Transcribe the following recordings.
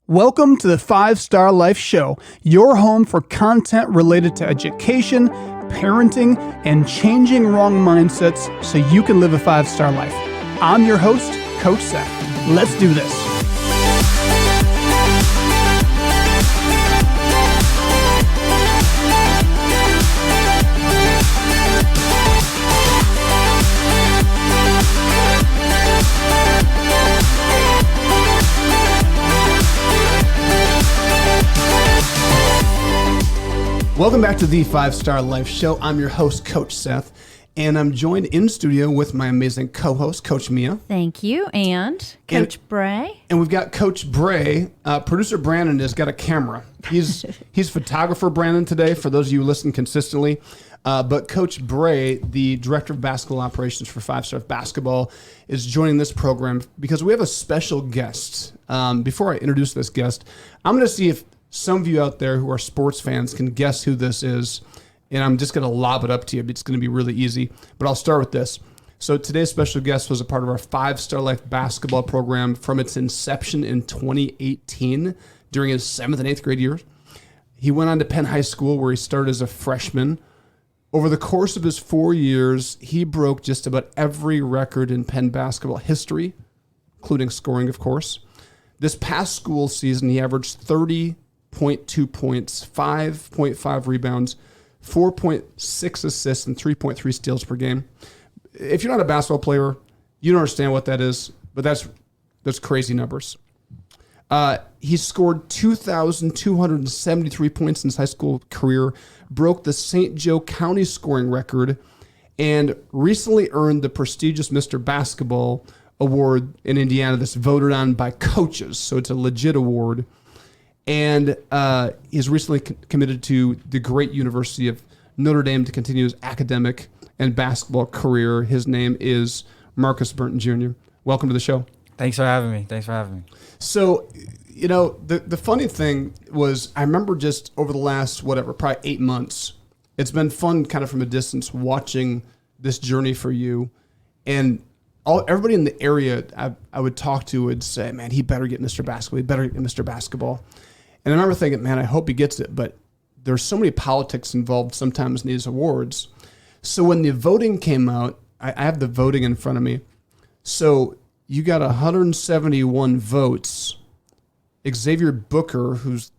Welcome to the 5-Star Life Show, your home for content related to education, parenting, and changing wrong mindsets so you can live a 5-star life. I'm your host, Coach Seth. Let's do this. Welcome back to the 5-Star Life Show. I'm your host, Coach Seth, and I'm joined in studio with my amazing co-host, Coach Mia. Thank you, and Coach Bray. And we've got Coach Bray. Producer Brandon has got a camera. He's photographer Brandon today, for those of you who listen consistently. But Coach Bray, the Director of Basketball Operations for 5-Star Basketball, is joining this program because we have a special guest. Before I introduce this guest, I'm going to see if some of you out there who are sports fans can guess who this is, and I'm just going to lob it up to you. It's going to be really easy, but I'll start with this. So today's special guest was a part of our 5-Star Life basketball program from its inception in 2018 during his 7th and 8th grade years. He went on to Penn High School, where he started as a freshman. Over the course of his 4 years, he broke just about every record in Penn basketball history, including scoring, of course. This past school season, he averaged 30.2 points, 5.5 rebounds, 4.6 assists, and 3.3 steals per game. If you're not a basketball player, you don't understand what that is, but that's crazy numbers. He scored 2,273 points in his high school career, broke the St. Joe County scoring record, and recently earned the prestigious Mr. Basketball award in Indiana that's voted on by coaches, so it's a legit award. And he's recently committed to the great University of Notre Dame to continue his academic and basketball career. His name is Markus Burton, Jr. Welcome to the show. Thanks for having me. So, you know, the funny thing was, I remember just over the last, probably 8 months, it's been fun kind of from a distance watching this journey for you. And everybody in the area I would talk to would say, man, he better get Mr. Basketball. He better get Mr. Basketball. And I remember thinking, man, I hope he gets it. But there's so many politics involved sometimes in these awards. So when the voting came out, I have the voting in front of me. So you got 171 votes. Xavier Booker, who's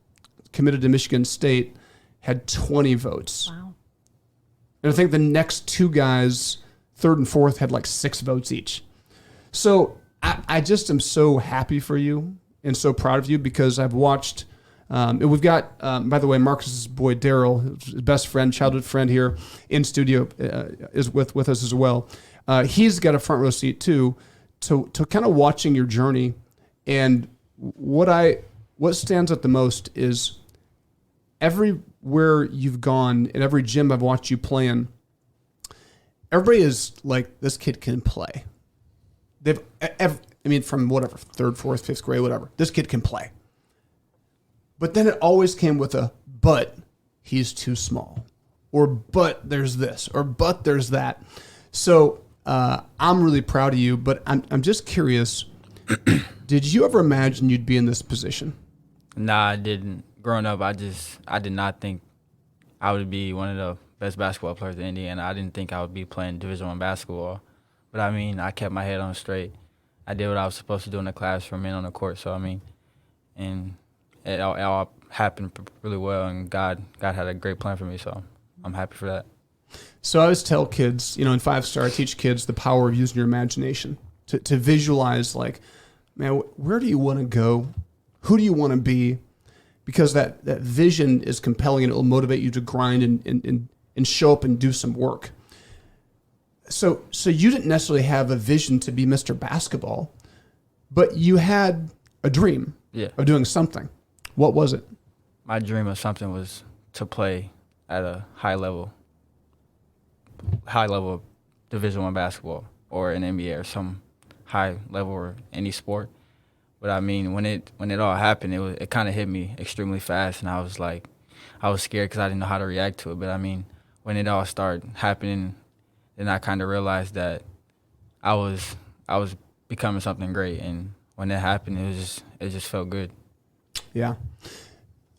committed to Michigan State, had 20 votes. Wow. And I think the next two guys, third and fourth, had like 6 votes each. So I just am so happy for you and so proud of you, because I've watched, and we've got, by the way, Marcus's boy, Daryl, his best friend, childhood friend here in studio, is with us as well. He's got a front row seat too, to kind of watching your journey. And what stands out the most is everywhere you've gone and every gym I've watched you play in, everybody is like, this kid can play. From whatever, 3rd, 4th, 5th grade, whatever, this kid can play. But then it always came with but he's too small, or but there's this, or but there's that. So I'm really proud of you, but I'm just curious, did you ever imagine you'd be in this position? Nah, I didn't. Growing up, I did not think I would be one of the best basketball players in Indiana. I didn't think I would be playing Division I basketball. But, I kept my head on straight. I did what I was supposed to do in the classroom and on the court. So, and it all happened really well, and God had a great plan for me, so I'm happy for that. So I always tell kids, in 5-Star, I teach kids the power of using your imagination to visualize, like, man, where do you want to go? Who do you want to be? Because that vision is compelling, and it will motivate you to grind and show up and do some work. So you didn't necessarily have a vision to be Mr. Basketball, but you had a dream of doing something. What was it? My dream of something was to play at a high level of Division I basketball, or an NBA, or some high level, or any sport. But when it all happened, it kind of hit me extremely fast, and I was scared because I didn't know how to react to it. But when it all started happening, then I kind of realized that I was becoming something great, and when that happened, it just felt good. Yeah.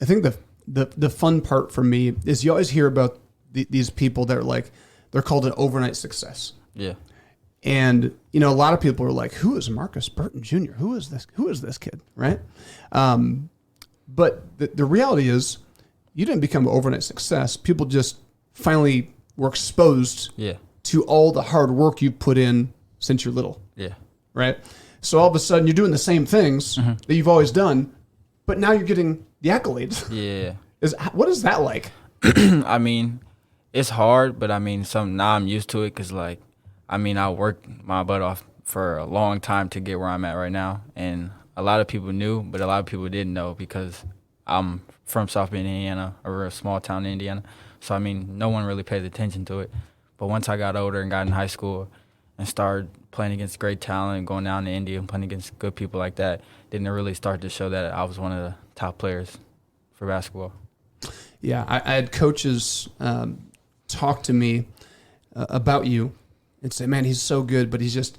I think the fun part for me is you always hear about these people that are like, they're called an overnight success. Yeah. And, you know, a lot of people are like, who is Markus Burton Jr.? Who is this? Who is this kid? Right. But the reality is you didn't become an overnight success. People just finally were exposed to all the hard work you put in since you're little. Yeah. Right. So all of a sudden you're doing the same things that you've always done, but now you're getting the accolades. Yeah. What is that like? I mean, it's hard, but I mean, now I'm used to it because, like, I mean, I worked my butt off for a long time to get where I'm at right now. And a lot of people knew, but a lot of people didn't know because I'm from South Bend, Indiana, or a small town in Indiana. So, I mean, no one really paid attention to it. But once I got older and got in high school and started playing against great talent and going down to India and playing against good people like that, then it really started to show that I was one of the top players for basketball. Yeah, I had coaches talk to me about you and say, man, he's so good, but he's just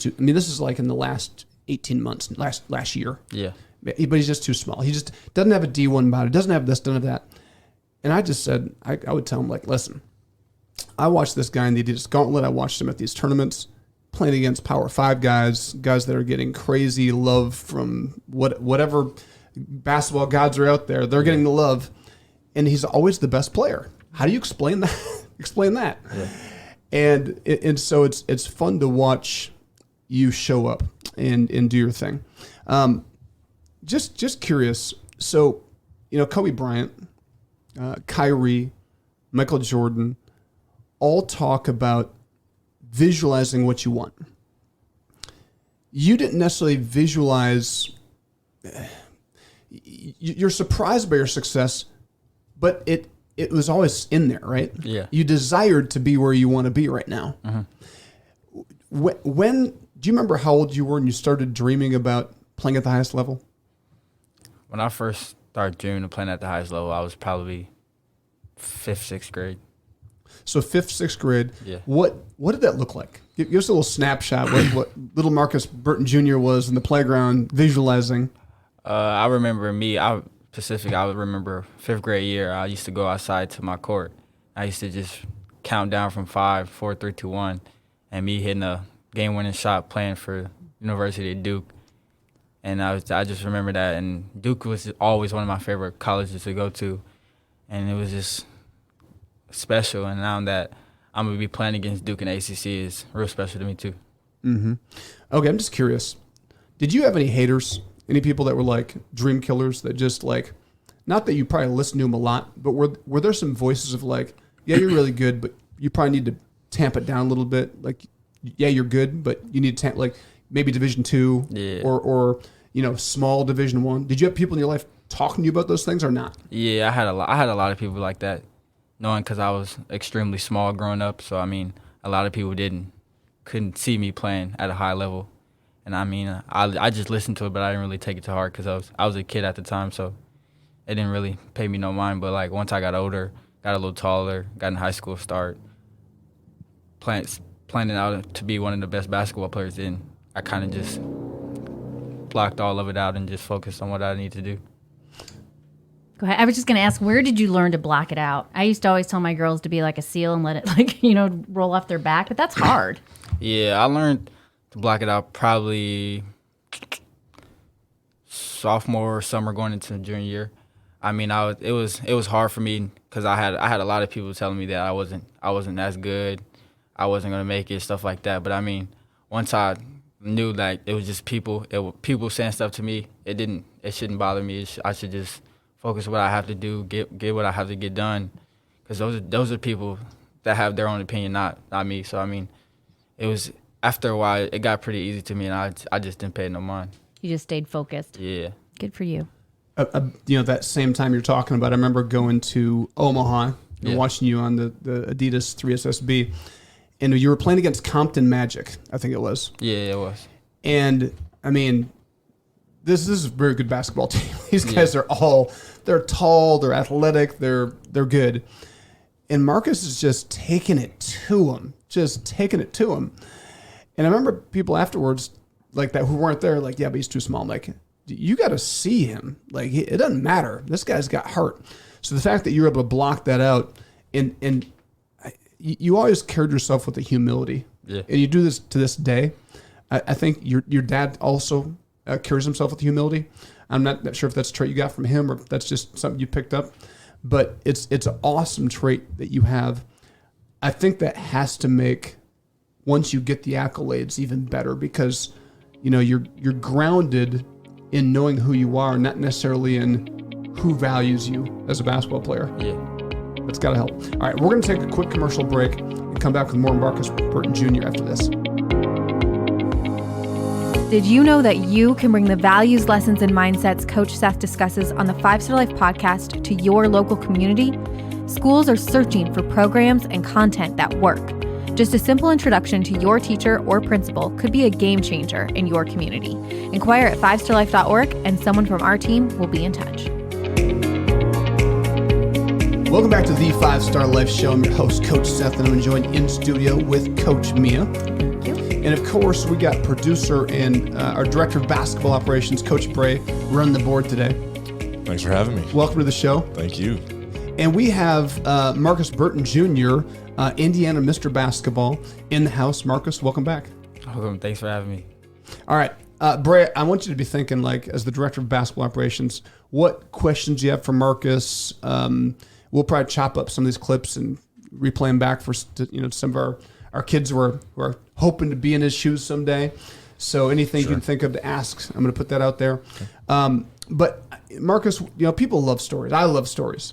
too, I mean, this is like in the last 18 months, last year. Yeah. But he's just too small. He just doesn't have a D1 body, doesn't have this, doesn't have that. And I just said, I would tell him, like, listen, I watched this guy in the Adidas Gauntlet. I watched him at these tournaments playing against Power 5 guys that are getting crazy love from whatever basketball gods are out there. They're getting the love. And he's always the best player. How do you explain that? Explain that. Yeah. And so it's fun to watch you show up and do your thing. Just curious. So, you know, Kobe Bryant, Kyrie, Michael Jordan, all talk about visualizing what you want. You didn't necessarily visualize. You're surprised by your success, but it was always in there, right? Yeah. You desired to be where you want to be right now. Mm-hmm. When do you remember how old you were when you started dreaming about playing at the highest level? When I first started dreaming of playing at the highest level, I was probably 5th, 6th grade. So 5th, 6th grade. Yeah. What did that look like? Give us a little snapshot what little Markus Burton Jr. was in the playground visualizing. I remember I remember 5th grade year, I used to go outside to my court. I used to just count down from 5, 4, 3, 2, 1, and me hitting a game-winning shot playing for University of Duke. And I just remember that. And Duke was always one of my favorite colleges to go to. And it was just special. And now that I'm going to be playing against Duke in ACC is real special to me too. Mm-hmm. Okay, I'm just curious. Did you have any haters? Any people that were like dream killers that just like, not that you probably listened to them a lot, but were there some voices of like, yeah, you're really good, but you probably need to tamp it down a little bit. Like, yeah, you're good, but you need to tamp, like maybe Division II or you know, small Division I. Did you have people in your life talking to you about those things or not? Yeah, I had a lot of people like that, knowing because I was extremely small growing up. So I mean, a lot of people couldn't see me playing at a high level. And I mean, I just listened to it, but I didn't really take it to heart because I was a kid at the time, so it didn't really pay me no mind. But like once I got older, got a little taller, got in high school, start planning out to be one of the best basketball players, then I kind of just blocked all of it out and just focused on what I need to do. Go ahead. I was just going to ask, where did you learn to block it out? I used to always tell my girls to be like a seal and let it, like, you know, roll off their back, but that's hard. Yeah, I learned to block it out probably sophomore summer going into junior year. I mean, it was hard for me because I had a lot of people telling me that I wasn't as good, I wasn't gonna make it, stuff like that. But I mean, once I knew that it was just people saying stuff to me, it shouldn't bother me. I should just focus on what I have to do, get what I have to get done, because those are people that have their own opinion, not me. So I mean, it was. After a while, it got pretty easy to me, and I just didn't pay no mind. You just stayed focused. Yeah. Good for you. You know, that same time you're talking about, I remember going to Omaha and watching you on the Adidas 3SSB, and you were playing against Compton Magic, I think it was. Yeah, it was. And, I mean, this is a very good basketball team. These guys they're tall, they're athletic, they're good. And Markus is just taking it to him. And I remember people afterwards like that who weren't there, like, yeah, but he's too small. I'm like, you got to see him. Like, it doesn't matter. This guy's got heart. So the fact that you're able to block that out, and you always carried yourself with a humility. Yeah. And you do this to this day. I think your dad also carries himself with humility. I'm not sure if that's a trait you got from him or if that's just something you picked up. But it's an awesome trait that you have. I think that has to make, once you get the accolades, even better, because you're grounded in knowing who you are, not necessarily in who values you as a basketball player. Yeah. That's got to help. All right, we're going to take a quick commercial break and come back with more Markus Burton Jr. after this. Did you know that you can bring the values, lessons, and mindsets Coach Seth discusses on the 5 Star Life podcast to your local community? Schools are searching for programs and content that work. Just a simple introduction to your teacher or principal could be a game changer in your community. Inquire at 5starlife.org and someone from our team will be in touch. Welcome back to the 5 Star Life Show. I'm your host, Coach Seth, and I'm joined in studio with Coach Mia. Thank you. And of course, we got producer and our director of basketball operations, Coach Bray, running the board today. Thanks for having me. Welcome to the show. Thank you. And we have Markus Burton Jr., Indiana Mr. Basketball, in the house. Markus, welcome back. Welcome. Thanks for having me. All right. Bray, I want you to be thinking, like, as the director of basketball operations, what questions you have for Markus. We'll probably chop up some of these clips and replay them back for some of our kids who are hoping to be in his shoes someday. So anything you can think of to ask, I'm going to put that out there. Okay. But Markus, people love stories. I love stories.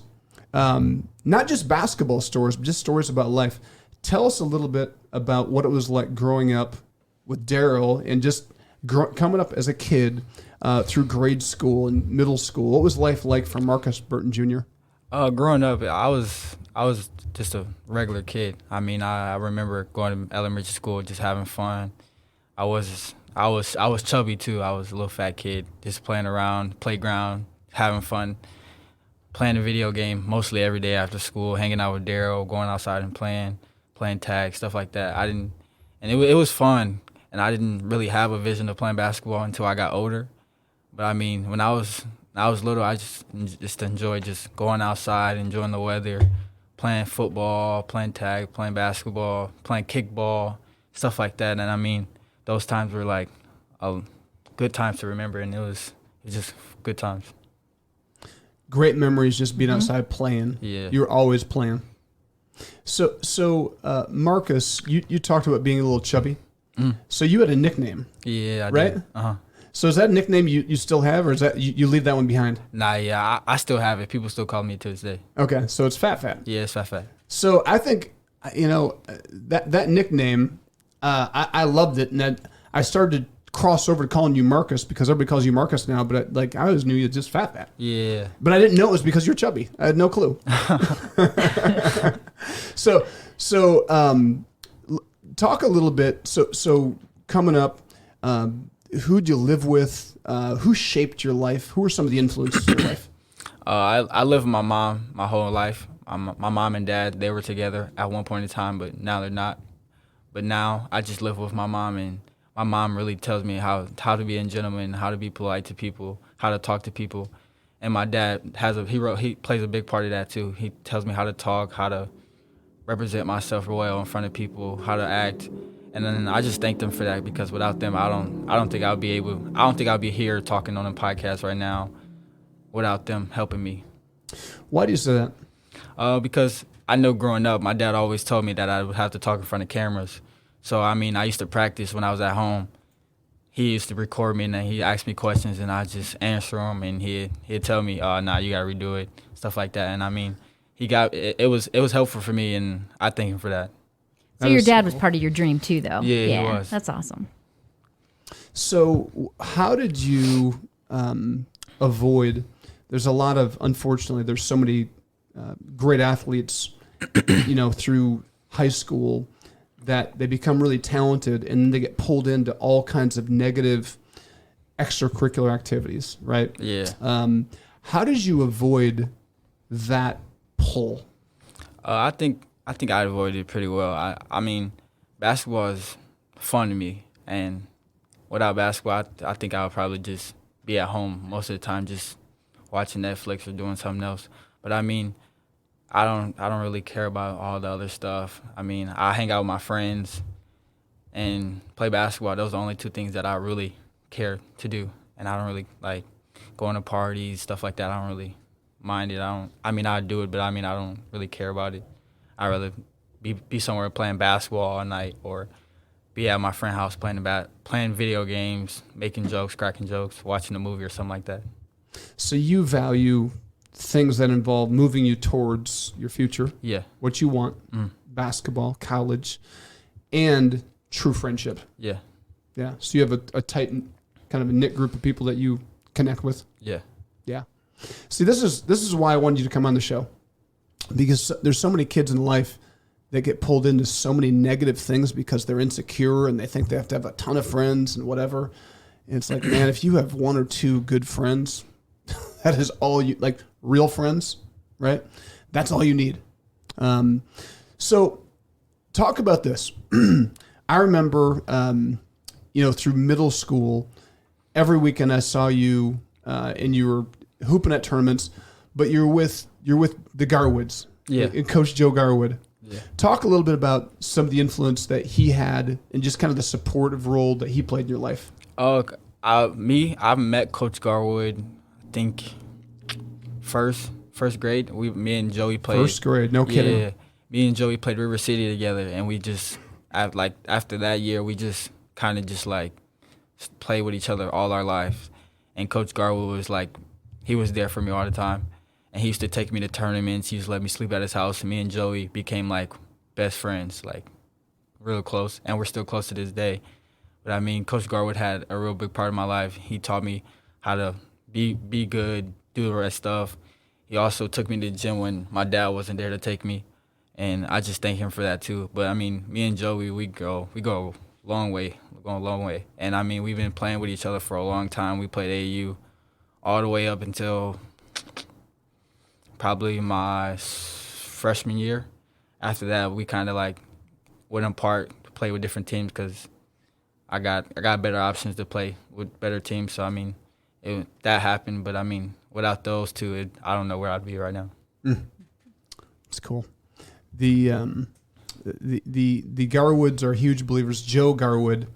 Not just basketball stories, but just stories about life. Tell us a little bit about what it was like growing up with Daryl and just coming up as a kid through grade school and middle school. What was life like for Markus Burton Jr.? Growing up, I was just a regular kid. I mean, I remember going to elementary school, just having fun. I was chubby too. I was a little fat kid, just playing around, playground, having fun, playing a video game mostly every day after school, hanging out with Daryl, going outside and playing tag, stuff like that. It was fun, and I didn't really have a vision of playing basketball until I got older. But I mean, when I was little, I just enjoyed just going outside, enjoying the weather, playing football, playing tag, playing basketball, playing kickball, stuff like that. And I mean, those times were like good times to remember, and it was just good times. Great memories, just being outside playing. Yeah. You were always playing. So Markus, you talked about being a little chubby. So you had a nickname. Yeah, I right? did. Uh-huh. So is that a nickname you still have, or is that you leave that one behind? Nah, yeah, I still have it. People still call me to this day. Okay, so it's Fat. Yeah, it's Fat. So I think that nickname, I loved it, and I started to cross over to calling you Markus because everybody calls you Markus now. But I always knew you just Fat. Yeah. But I didn't know it was because you're chubby. I had no clue. So talk a little bit. So coming up. Who'd you live with? Who shaped your life? Who were some of the influences in your life? I lived with my mom my whole life. My mom and dad, they were together at one point in time, but now they're not. But now I just live with my mom, and my mom really tells me how to be a gentleman, how to be polite to people, how to talk to people. And my dad he plays a big part of that too. He tells me how to talk, how to represent myself well in front of people, how to act. And then I just thank them for that, because without them, I don't think I'll be here talking on a podcast right now without them helping me. Why do you say that? Because I know growing up, my dad always told me that I would have to talk in front of cameras. So, I mean, I used to practice when I was at home. He used to record me, and then he'd ask me questions, and I just answer them, and he'd tell me, nah, you got to redo it, stuff like that. And, I mean, it was helpful for me, and I thank him for that. So your dad was part of your dream too, though. Yeah, he was. That's awesome. So how did you avoid? There's a lot of, unfortunately, there's so many great athletes, through high school that they become really talented and they get pulled into all kinds of negative extracurricular activities, right? Yeah. How did you avoid that pull? I think I avoided it pretty well. I mean, basketball is fun to me, and without basketball, I think I would probably just be at home most of the time just watching Netflix or doing something else. But I mean, I don't really care about all the other stuff. I mean, I hang out with my friends and play basketball. Those are the only two things that I really care to do. And I don't really like going to parties, stuff like that. I don't really mind it. I do it, but I don't really care about it. I'd rather be somewhere playing basketball all night or be at my friend's house playing video games, making jokes, cracking jokes, watching a movie or something like that. So you value things that involve moving you towards your future, what you want, basketball, college, and true friendship. Yeah. So you have a tight, kind of a knit group of people that you connect with. Yeah. See, this is why I wanted you to come on the show, because there's so many kids in life that get pulled into so many negative things because they're insecure and they think they have to have a ton of friends and whatever. And it's like, man, if you have one or two good friends, that is all you, like real friends, right? That's all you need. So talk about this. I remember, through middle school, every weekend I saw you and you were hooping at tournaments, but you're with the Garwoods, and Coach Joe Garwood. Yeah. Talk a little bit about some of the influence that he had and just kind of the supportive role that he played in your life. I've met Coach Garwood, I think first grade. Me and Joey played. First grade, no kidding. Yeah, me and Joey played River City together, and we just after that year, we just kind of just like play with each other all our lives. And Coach Garwood was like, he was there for me all the time. And he used to take me to tournaments. He used to let me sleep at his house. And me and Joey became like best friends, like real close. And we're still close to this day. But I mean, Coach Garwood had a real big part of my life. He taught me how to be good, do the right stuff. He also took me to the gym when my dad wasn't there to take me. And I just thank him for that too. But I mean, me and Joey, we go a long way. We're going a long way. And I mean, we've been playing with each other for a long time. We played AAU all the way up until probably my freshman year. After that, we kind of like went apart to play with different teams because I got better options to play with better teams. So I mean, that happened. But I mean, without those two, I don't know where I'd be right now. It's cool. The Garwoods are huge believers. Joe Garwood,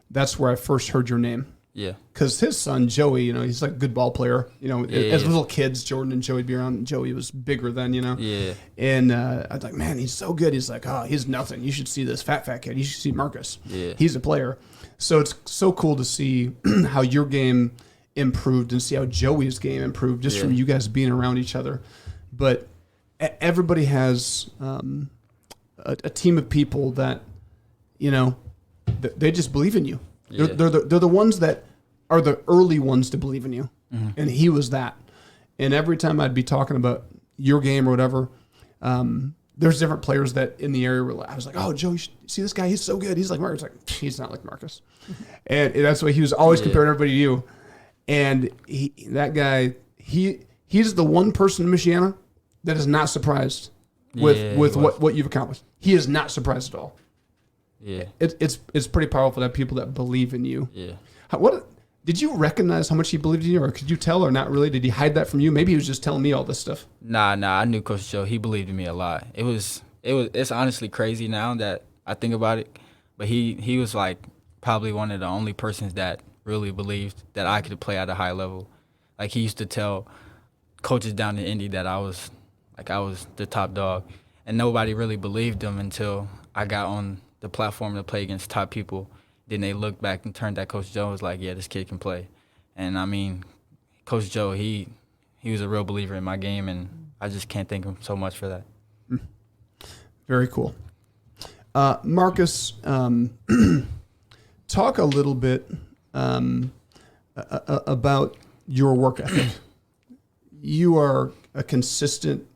that's where I first heard your name. Yeah. Because his son, Joey, he's like a good ball player. As little kids, Jordan and Joey would be around. Joey was bigger then, Yeah. And I was like, man, he's so good. He's like, he's nothing. You should see this fat kid. You should see Marcus. Yeah. He's a player. So it's so cool to see how your game improved and see how Joey's game improved just from you guys being around each other. But everybody has a team of people that, they just believe in you. Yeah. They're the ones that are the early ones to believe in you. Mm-hmm. And he was that. And every time I'd be talking about your game or whatever, there's different players that in the area were I was like, oh, Joe, you see this guy? He's so good. He's like Marcus. Like, he's not like Marcus. And that's why he was always comparing everybody to you. And that guy, he's the one person in Michiana that is not surprised with what you've accomplished. He is not surprised at all. Yeah, it's pretty powerful to have people that believe in you. Yeah. What did you recognize how much he believed in you, or could you tell, or not really? Did he hide that from you? Maybe he was just telling me all this stuff. Nah. I knew Coach Joe. He believed in me a lot. It's honestly crazy now that I think about it, but he was like probably one of the only persons that really believed that I could play at a high level. Like he used to tell coaches down in Indy that I was the top dog, and nobody really believed him until I got on the platform to play against top people. Then they looked back and turned at Coach Joe and was like, yeah, this kid can play. And I mean, Coach Joe, he was a real believer in my game, and I just can't thank him so much for that. Very cool. Marcus, talk a little bit about your work ethic. You are a consistent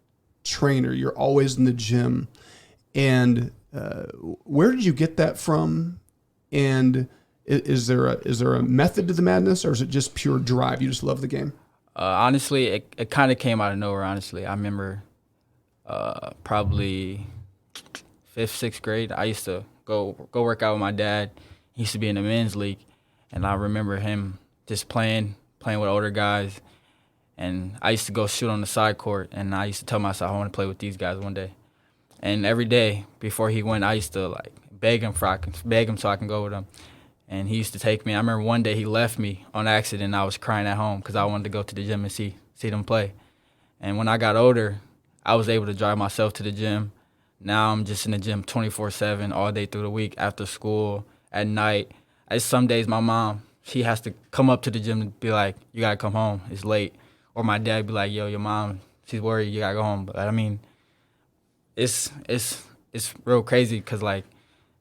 trainer. You're always in the gym. And where did you get that from? And is there a method to the madness, or is it just pure drive? You just love the game? Honestly, it kind of came out of nowhere, honestly. I remember probably 5th, 6th grade, I used to go work out with my dad. He used to be in the men's league, and I remember him just playing playing with older guys. And I used to go shoot on the side court, and I used to tell myself I want to play with these guys one day. And every day before he went, I used to like beg him so I can go with him. And he used to take me. I remember one day he left me on accident. And I was crying at home because I wanted to go to the gym and see them play. And when I got older, I was able to drive myself to the gym. Now I'm just in the gym 24/7 all day through the week, after school, at night. Some days my mom, she has to come up to the gym and be like, "You gotta come home. It's late." Or my dad be like, "Yo, your mom, she's worried. You gotta go home." But I mean, it's real crazy because like,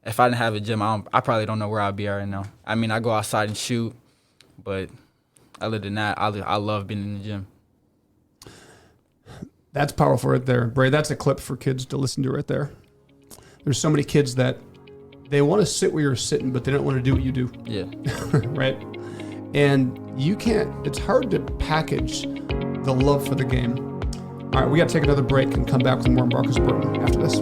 if I didn't have a gym, I probably don't know where I'd be right now. I mean, I go outside and shoot, but other than that, I love being in the gym. That's powerful right there, Bray. That's a clip for kids to listen to right there. There's so many kids that they want to sit where you're sitting, but they don't want to do what you do. Yeah. Right? And you can't, it's hard to package the love for the game. All right, we got to take another break and come back with more Markus Burton after this.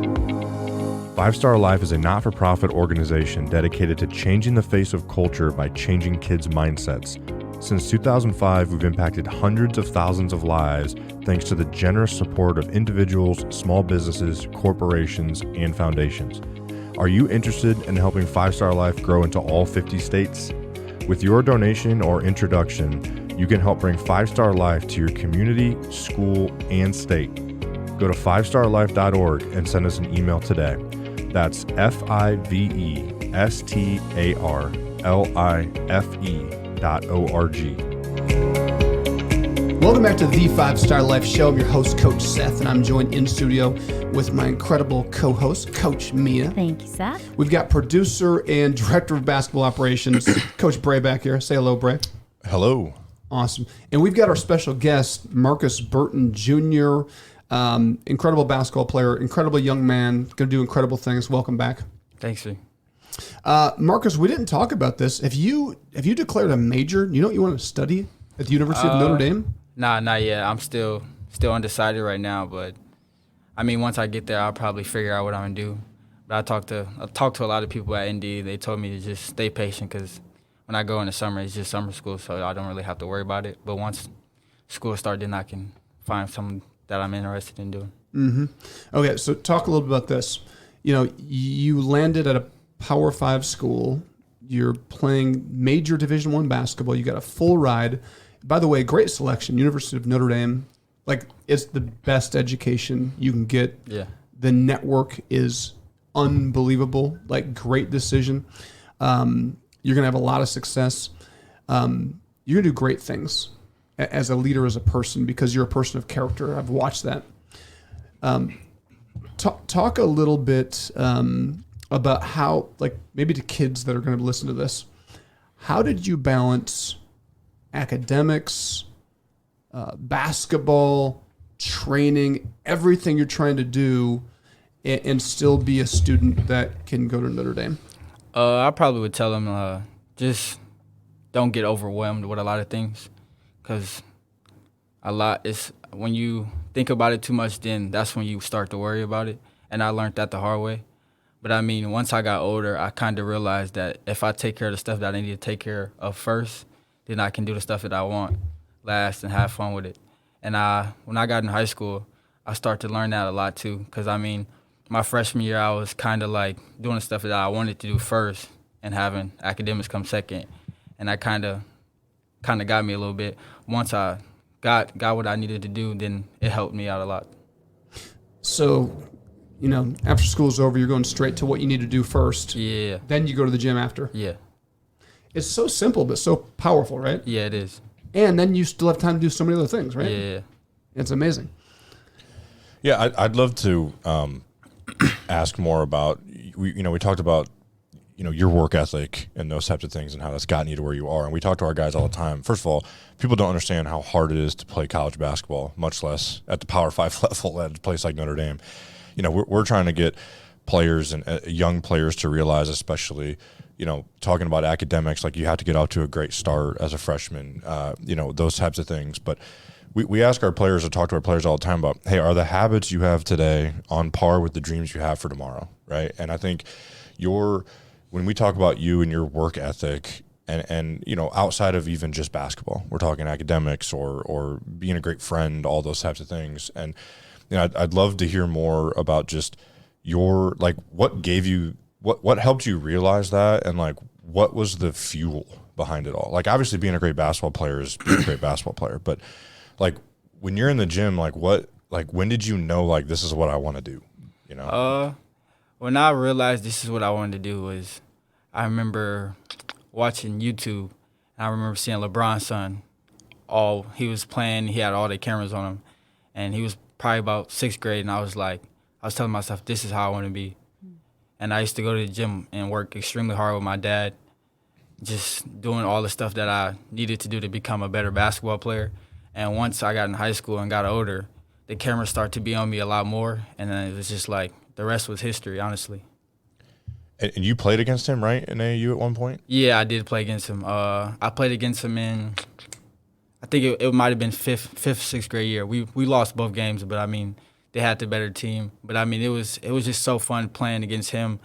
5 Star Life is a not-for-profit organization dedicated to changing the face of culture by changing kids' mindsets. Since 2005, we've impacted hundreds of thousands of lives thanks to the generous support of individuals, small businesses, corporations, and foundations. Are you interested in helping 5 Star Life grow into all 50 states? With your donation or introduction, you can help bring 5 Star Life to your community, school, and state. Go to 5starlife.org and send us an email today. That's FIVESTARLIFE.org. Welcome back to the 5 Star Life Show. I'm your host, Coach Seth, and I'm joined in studio with my incredible co-host, Coach Mia. Thank you, Seth. We've got producer and director of basketball operations, Coach Bray, back here. Say hello, Bray. Hello. Awesome. And we've got our special guest, Markus Burton Jr., incredible basketball player, incredible young man, going to do incredible things. Welcome back. Thanks, Lee. Markus, we didn't talk about this. Have you declared a major? You know what you want to study at the University of Notre Dame? Nah, not yet. I'm still undecided right now, but I mean, once I get there, I'll probably figure out what I'm gonna do. But I talked to a lot of people at ND. They told me to just stay patient because when I go in the summer, it's just summer school, so I don't really have to worry about it. But once school starts, then I can find something that I'm interested in doing. Mm-hmm. Okay, so talk a little bit about this. You know, you landed at a Power 5 school. You're playing major Division I basketball. You got a full ride. By the way, great selection. University of Notre Dame, like, it's the best education you can get. Yeah. The network is unbelievable. Like, great decision. You're going to have a lot of success. You're going to do great things as a leader, as a person, because you're a person of character. I've watched that. Talk a little bit about how, like, maybe to kids that are going to listen to this, how did you balance academics, basketball, training, everything you're trying to do, and still be a student that can go to Notre Dame? I probably would tell them just don't get overwhelmed with a lot of things, because when you think about it too much, then that's when you start to worry about it. And I learned that the hard way. But I mean, once I got older, I kind of realized that if I take care of the stuff that I need to take care of first, then I can do the stuff that I want last and have fun with it. And when I got in high school, I started to learn that a lot too. Because I mean, my freshman year, I was kind of like doing the stuff that I wanted to do first and having academics come second. And that kind of got me a little bit. Once I got what I needed to do, then it helped me out a lot. So, you know, after school's over, you're going straight to what you need to do first. Yeah. Then you go to the gym after. Yeah. It's so simple, but so powerful, right? Yeah, it is. And then you still have time to do so many other things, right? Yeah. It's amazing. Yeah, I'd love to ask more about, we talked about, your work ethic and those types of things and how that's gotten you to where you are. And we talk to our guys all the time. First of all, people don't understand how hard it is to play college basketball, much less at the Power 5 level at a place like Notre Dame. We're trying to get players and young players to realize, especially, talking about academics, like you have to get out to a great start as a freshman, those types of things. But we ask our players to talk to our players all the time about, hey, are the habits you have today on par with the dreams you have for tomorrow, right? And I think when we talk about you and your work ethic, and outside of even just basketball, we're talking academics or being a great friend, all those types of things. And I'd love to hear more about just your what gave you what helped you realize that, and what was the fuel behind it all. Obviously being a great basketball player is being a great basketball player, but when you're in the gym, when did you know this is what I want to do? When I realized this is what I wanted to do was, I remember watching YouTube, and I remember seeing LeBron's son. He was playing, he had all the cameras on him, and he was probably about 6th grade, and I was telling myself, this is how I want to be. And I used to go to the gym and work extremely hard with my dad, just doing all the stuff that I needed to do to become a better basketball player. And once I got in high school and got older, the cameras started to be on me a lot more, and then it was just the rest was history, honestly. And you played against him, right, in AAU at one point? Yeah, I did play against him. I played against him in, I think it might have been 5th, 6th grade year. We lost both games, but they had the better team. But it was just so fun playing against him,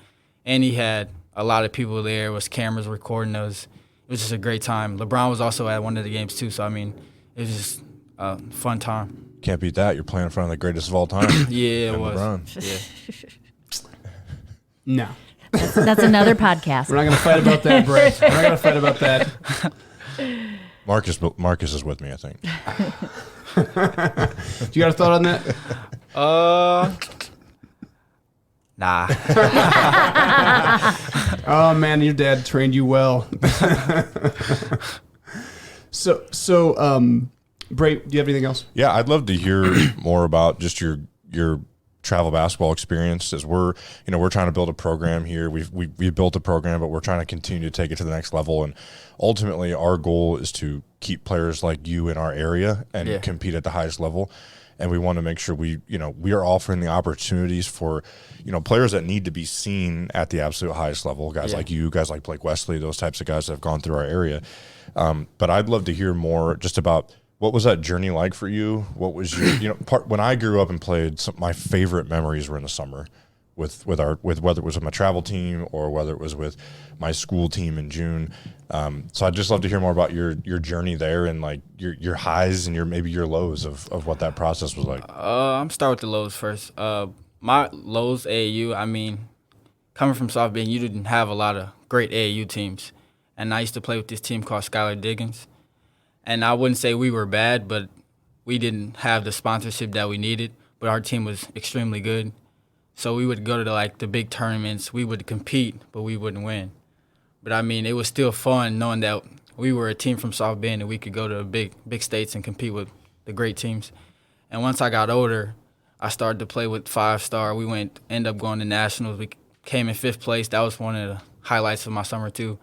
and he had a lot of people there. It was cameras recording us. It was just a great time. LeBron was also at one of the games too, so it was just a fun time. Can't beat that. You're playing in front of the greatest of all time. Yeah, it was. LeBron. Yeah. No. That's another podcast. We're not going to fight about that, Bray. We're not going to fight about that. Marcus is with me, I think. You got a thought on that? Nah. Oh man, your dad trained you well. So, Bray, do you have anything else? Yeah, I'd love to hear more about just your travel basketball experience. As we're trying to build a program here. We've built a program, but we're trying to continue to take it to the next level. And ultimately, our goal is to keep players like you in our area and compete at the highest level. And we want to make sure we are offering the opportunities for, players that need to be seen at the absolute highest level. Guys like you, guys like Blake Wesley, those types of guys that have gone through our area. But I'd love to hear more just about what was that journey like for you? What was your, when I grew up and played, my favorite memories were in the summer with whether it was with my travel team or whether it was with my school team in June. So I'd just love to hear more about your journey there and your highs and maybe your lows of what that process was like. I'm start with the lows first. My lows AAU, coming from South Bend, you didn't have a lot of great AAU teams. And I used to play with this team called Skylar Diggins. And I wouldn't say we were bad, but we didn't have the sponsorship that we needed. But our team was extremely good. So we would go to the big tournaments. We would compete, but we wouldn't win. But it was still fun knowing that we were a team from South Bend and we could go to big states and compete with the great teams. And once I got older, I started to play with 5-star. We ended up going to nationals. We came in 5th place. That was one of the highlights of my summer too.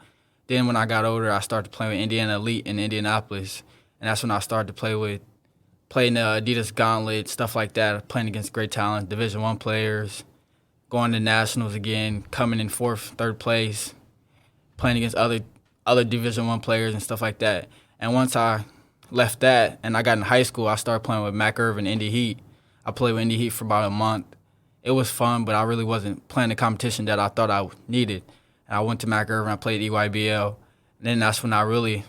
Then when I got older, I started playing with Indiana Elite in Indianapolis, and that's when I started to playing the Adidas Gauntlet, stuff like that, playing against great talent, Division I players, going to nationals again, coming in 4th, 3rd place, playing against other Division I players and stuff like that. And once I left that and I got in high school, I started playing with Mac Irvin, Indy Heat. I played with Indy Heat for about a month. It was fun, but I really wasn't playing the competition that I thought I needed. And I went to Mac Irvin, I played EYBL, and then that's when I really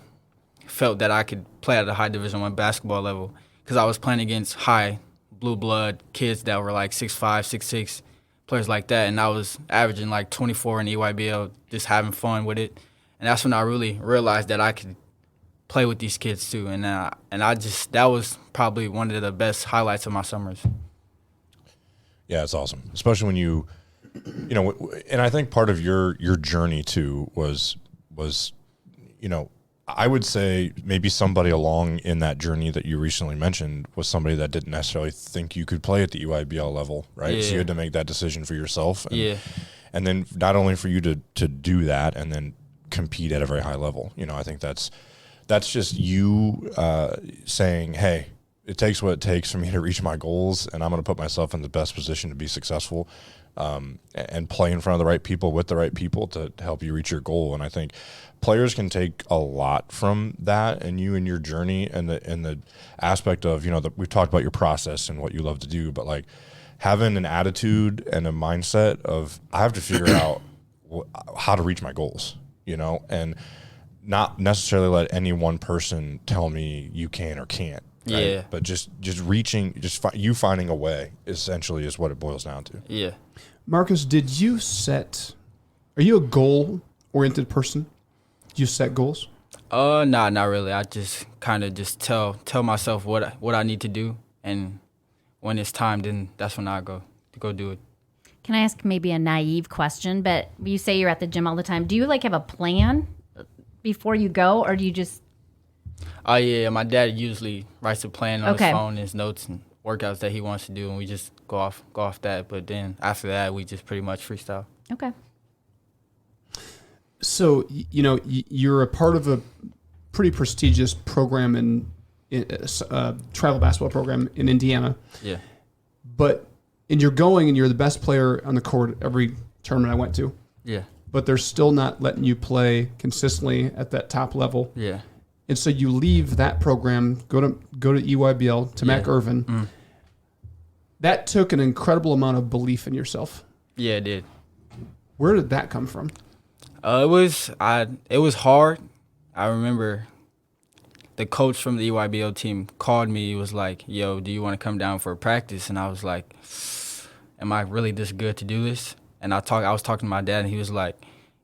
felt that I could play at a high Division I basketball level because I was playing against high blue blood kids that were 6'5", 6'6", players like that, and I was averaging 24 in EYBL, just having fun with it. And that's when I really realized that I could play with these kids too, and that was probably one of the best highlights of my summers. Yeah, it's awesome, especially when and I think part of your journey too was I would say maybe somebody along in that journey that you recently mentioned was somebody that didn't necessarily think you could play at the EYBL level, right? Yeah. So you had to make that decision for yourself. Yeah. And then not only for you to do that and then compete at a very high level. I think that's just you saying, hey, it takes what it takes for me to reach my goals, and I'm going to put myself in the best position to be successful and play in front of the right people with the right people to help you reach your goal. And I think players can take a lot from that and you and your journey and the aspect of, we've talked about your process and what you love to do, but having an attitude and a mindset of I have to figure out how to reach my goals, and not necessarily let any one person tell me you can or can't. Right? Yeah. But just reaching, you finding a way essentially is what it boils down to. Yeah. Marcus, are you a goal-oriented person? Do you set goals? Nah, not really. I just kind of just tell myself what I need to do, and when it's time, then that's when I go do it. Can I ask maybe a naive question? But you say you're at the gym all the time. Do you like have a plan before you go, or do you just? Oh yeah, my dad usually writes a plan on Okay. his phone, his notes and workouts that he wants to do, and we just go off that. But then after that, we just pretty much freestyle. Okay. So, you're a part of a pretty prestigious program in travel basketball program in Indiana. Yeah. And you're the best player on the court every tournament I went to. Yeah. But they're still not letting you play consistently at that top level. Yeah. And so you leave that program, go to EYBL, to Mac Irvin. Mm. That took an incredible amount of belief in yourself. Yeah, it did. Where did that come from? It was hard. I remember the coach from the EYBL team called me. He was like, "Yo, do you want to come down for a practice?" And I was like, "Am I really this good to do this?" And I was talking to my dad, and he was like,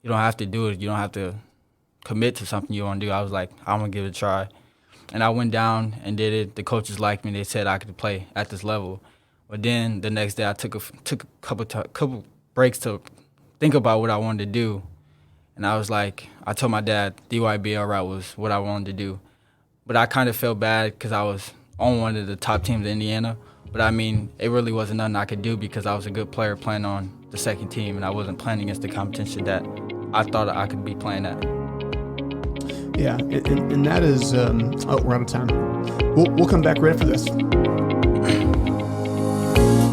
"You don't have to do it. You don't have to commit to something you want to do." I was like, "I'm gonna give it a try," and I went down and did it. The coaches liked me. They said I could play at this level. But then the next day, I took a couple breaks to think about what I wanted to do. And I was like, I told my dad the EYBL route was what I wanted to do. But I kind of felt bad because I was on one of the top teams in Indiana. But, I mean, it really wasn't nothing I could do because I was a good player playing on the second team, and I wasn't playing against the competition that I thought I could be playing at. Yeah, and that is, we're out of time. We'll come back right after this.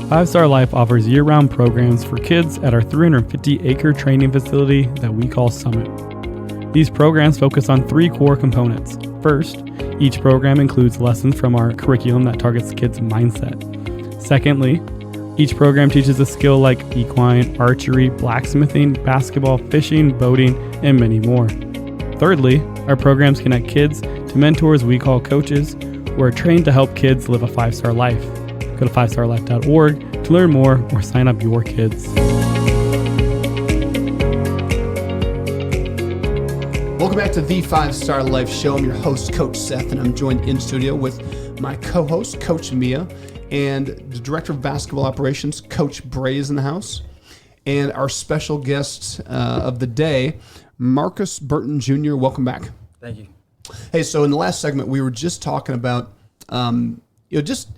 5 Star Life offers year-round programs for kids at our 350-acre training facility that we call Summit. These programs focus on 3 core components. First, each program includes lessons from our curriculum that targets kids' mindset. Secondly, each program teaches a skill like equine, archery, blacksmithing, basketball, fishing, boating, and many more. Thirdly, our programs connect kids to mentors we call coaches who are trained to help kids live a 5-star life. Go to 5starlife.org to learn more or sign up your kids. Welcome back to the 5-Star Life Show. I'm your host, Coach Seth, and I'm joined in studio with my co-host, Coach Mia, and the Director of Basketball Operations, Coach Bray, is in the house, and our special guest of the day, Markus Burton Jr. Welcome back. Thank you. Hey, so in the last segment, we were just talking about, just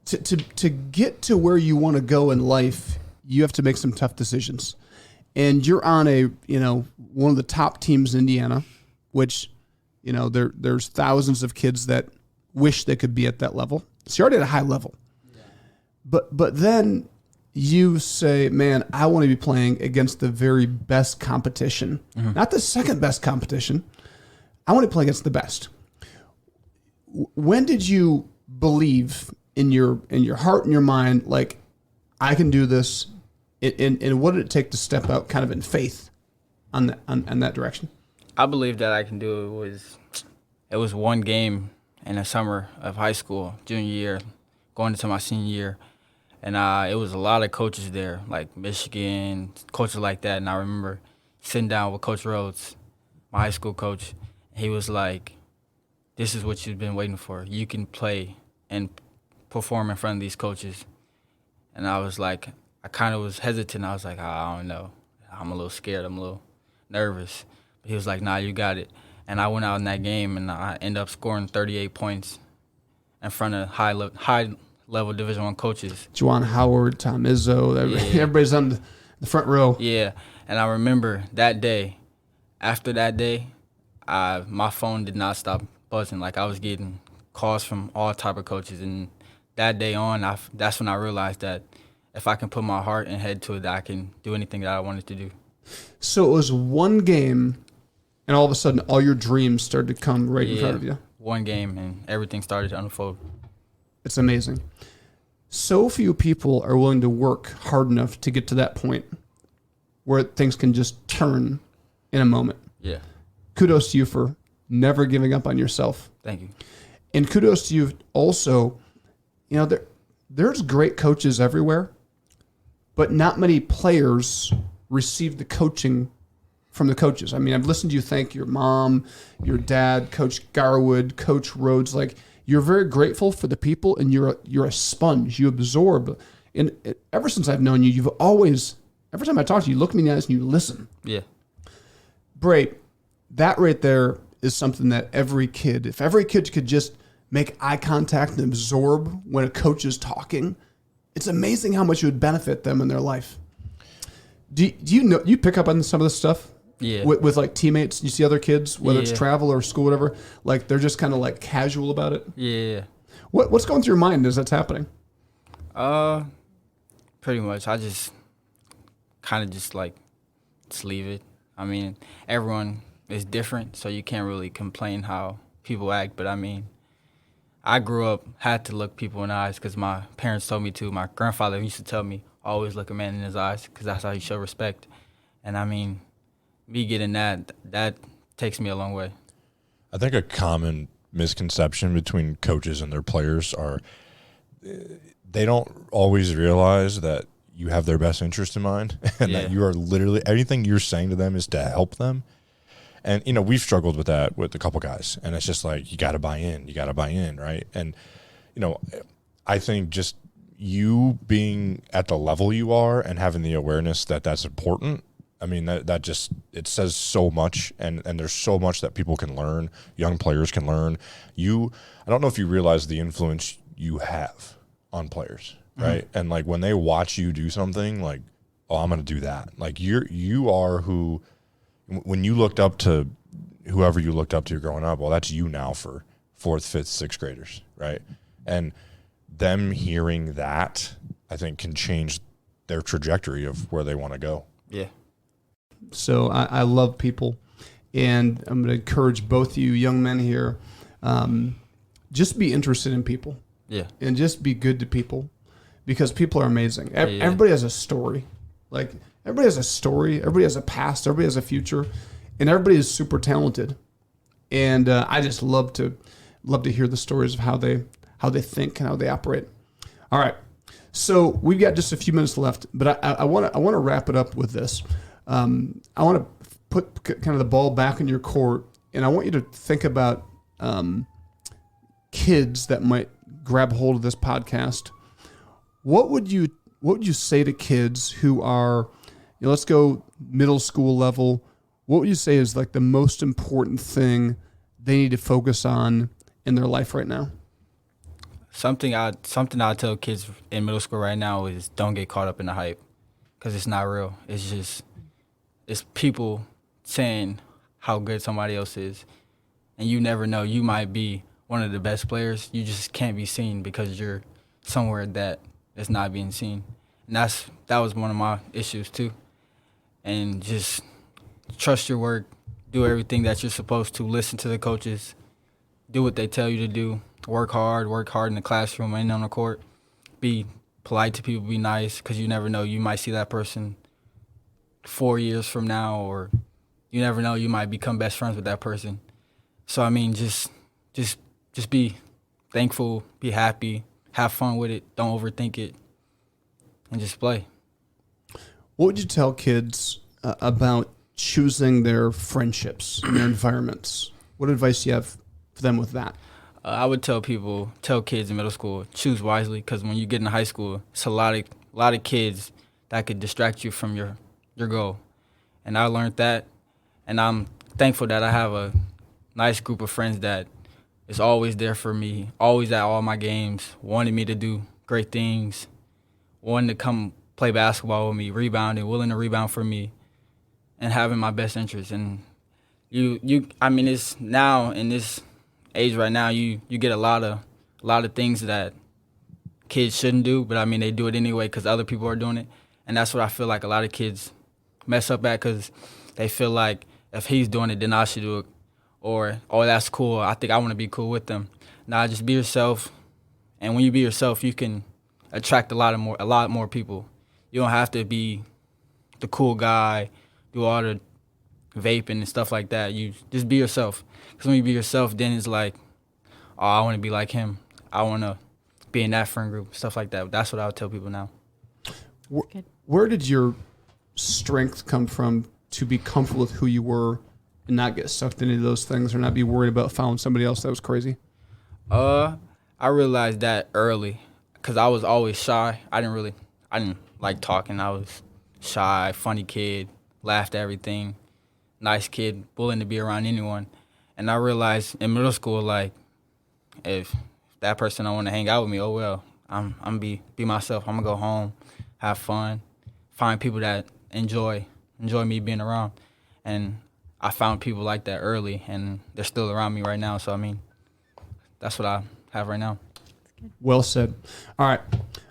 to get to where you want to go in life, you have to make some tough decisions. And you're on one of the top teams in Indiana, which, there's thousands of kids that wish they could be at that level. So you're already at a high level. Yeah. But then you say, man, I want to be playing against the very best competition, not the second best competition. I want to play against the best. When did you believe in your heart and your mind, like, I can do this? And what did it take to step out kind of in faith on that direction? I believe that I can do it. It was one game in the summer of high school, junior year, going into my senior year. And it was a lot of coaches there, like Michigan, coaches like that. And I remember sitting down with Coach Rhodes, my high school coach. He was like, "This is what you've been waiting for. You can play and perform in front of these coaches." And I was like, I kind of was hesitant. I was like, I don't know. I'm a little scared. I'm a little nervous. But he was like, nah, you got it. And I went out in that game, and I ended up scoring 38 points in front of high-level Division I coaches. Juwan Howard, Tom Izzo, everybody's on the front row. Yeah, and I remember that day, after that day, my phone did not stop buzzing. Like, I was getting calls from all type of coaches. And that day on, that's when I realized that if I can put my heart and head to it, that I can do anything that I wanted to do. So it was one game, and all of a sudden, all your dreams started to come right in front of you. One game, and everything started to unfold. It's amazing. So few people are willing to work hard enough to get to that point where things can just turn in a moment. Yeah. kudos to you for never giving up on yourself. Thank you. And kudos to you also, there's great coaches everywhere, but not many players receive the coaching from the coaches. I mean, I've listened to you thank your mom, your dad, Coach Garwood, Coach Rhodes. Like, you're very grateful for the people, and you're a sponge. You absorb. And ever since I've known you, you've always, every time I talk to you, you look me in the eyes and you listen. Yeah. Bray, that right there is something that if every kid could just make eye contact and absorb when a coach is talking, it's amazing how much it would benefit them in their life. Do you pick up on some of this stuff? Yeah. With like teammates, you see other kids, whether it's Yeah. travel or school, whatever, like they're just kind of like casual about it. Yeah. What's going through your mind as that's happening? Pretty much. I just kind of just leave it. I mean, everyone is different, so you can't really complain how people act. But I mean, I grew up, had to look people in the eyes because my parents told me to. My grandfather used to tell me, always look a man in his eyes because that's how you show respect. And I mean, me getting that takes me a long way. I think a common misconception between coaches and their players are they don't always realize that you have their best interest in mind and that you are literally, everything you're saying to them is to help them. And, we've struggled with that with a couple guys. And it's just like, you got to buy in, right? And, I think just you being at the level you are and having the awareness that that's important, I mean, that just, it says so much, and there's so much that people can learn, young players can learn. I don't know if you realize the influence you have on players, right? Mm-hmm. And, like, when they watch you do something, like, oh, I'm going to do that. Like, you are who, when you looked up to whoever you looked up to growing up, well, that's you now for 4th, 5th, 6th graders, right? And them hearing that, I think, can change their trajectory of where they want to go. Yeah. So I love people, and I'm going to encourage both you young men here, just be interested in people. Yeah. And just be good to people, because people are amazing. Everybody has a story. Like, everybody has a story. Everybody has a past. Everybody has a future, and everybody is super talented. And I just love to hear the stories of how they think and how they operate. All right. So we've got just a few minutes left, but I want to wrap it up with this. I want to put kind of the ball back in your court, and I want you to think about kids that might grab hold of this podcast. What would you say to kids who are, let's go middle school level? What would you say is like the most important thing they need to focus on in their life right now? Something I tell kids in middle school right now is don't get caught up in the hype, because it's not real. It's people saying how good somebody else is, and you never know. You might be one of the best players. You just can't be seen because you're somewhere that is not being seen. And that was one of my issues too. And just trust your work, do everything that you're supposed to, listen to the coaches, do what they tell you to do, work hard in the classroom and on the court, be polite to people, be nice, because you never know. You might see that person 4 years from now, or you never know, you might become best friends with that person. So, I mean, just be thankful, be happy, have fun with it, don't overthink it, and just play. What would you tell kids about choosing their friendships and their environments? What advice do you have for them with that? I would tell kids in middle school, choose wisely, because when you get into high school, it's a lot of kids that could distract you from your goal. And I learned that, and I'm thankful that I have a nice group of friends that is always there for me, always at all my games, wanting me to do great things, wanting to come play basketball with me, rebounding, willing to rebound for me, and having my best interest. And I mean, it's now in this age right now, you get a lot of things that kids shouldn't do, but I mean, they do it anyway because other people are doing it. And that's what I feel like a lot of kids mess up at, because they feel like if he's doing it, then I should do it. Or, oh, that's cool, I think I want to be cool with them. Nah, just be yourself. And when you be yourself, you can attract a lot more people. You don't have to be the cool guy, do all the vaping and stuff like that. You just be yourself. Because when you be yourself, then it's like, oh, I want to be like him. I want to be in that friend group, stuff like that. That's what I would tell people now. Where did your strength come from to be comfortable with who you were and not get sucked into those things or not be worried about following somebody else that was crazy? I realized that early because I was always shy. I didn't like talking. I was shy, funny kid, laughed at everything, nice kid, willing to be around anyone. And I realized in middle school, like, if that person don't want to hang out with me, oh well, I'm gonna be myself. I'm gonna go home, have fun, find people that enjoy me being around. And I found people like that early, and they're still around me right now. So, I mean, that's what I have right now. Well said. All right.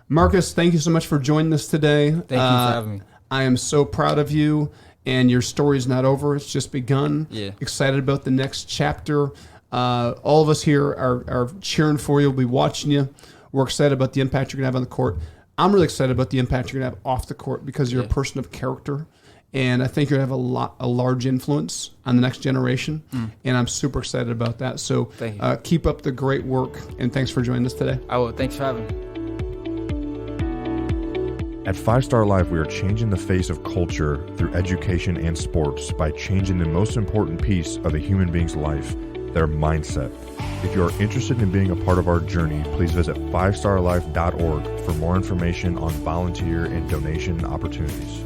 Markus, thank you so much for joining us today. Thank you for having me. I am so proud of you, and your story's not over. It's just begun. Yeah. Excited about the next chapter. All of us here are cheering for you. We'll be watching you. We're excited about the impact you're going to have on the court. I'm really excited about the impact you're going to have off the court because you're a person of character. And I think you're going to have a large influence on the next generation. And I'm super excited about that. So keep up the great work. And thanks for joining us today. I will. Thanks for having me. At 5 Star Life, we are changing the face of culture through education and sports by changing the most important piece of a human being's life, their mindset. If you are interested in being a part of our journey, please visit 5starlife.org for more information on volunteer and donation opportunities.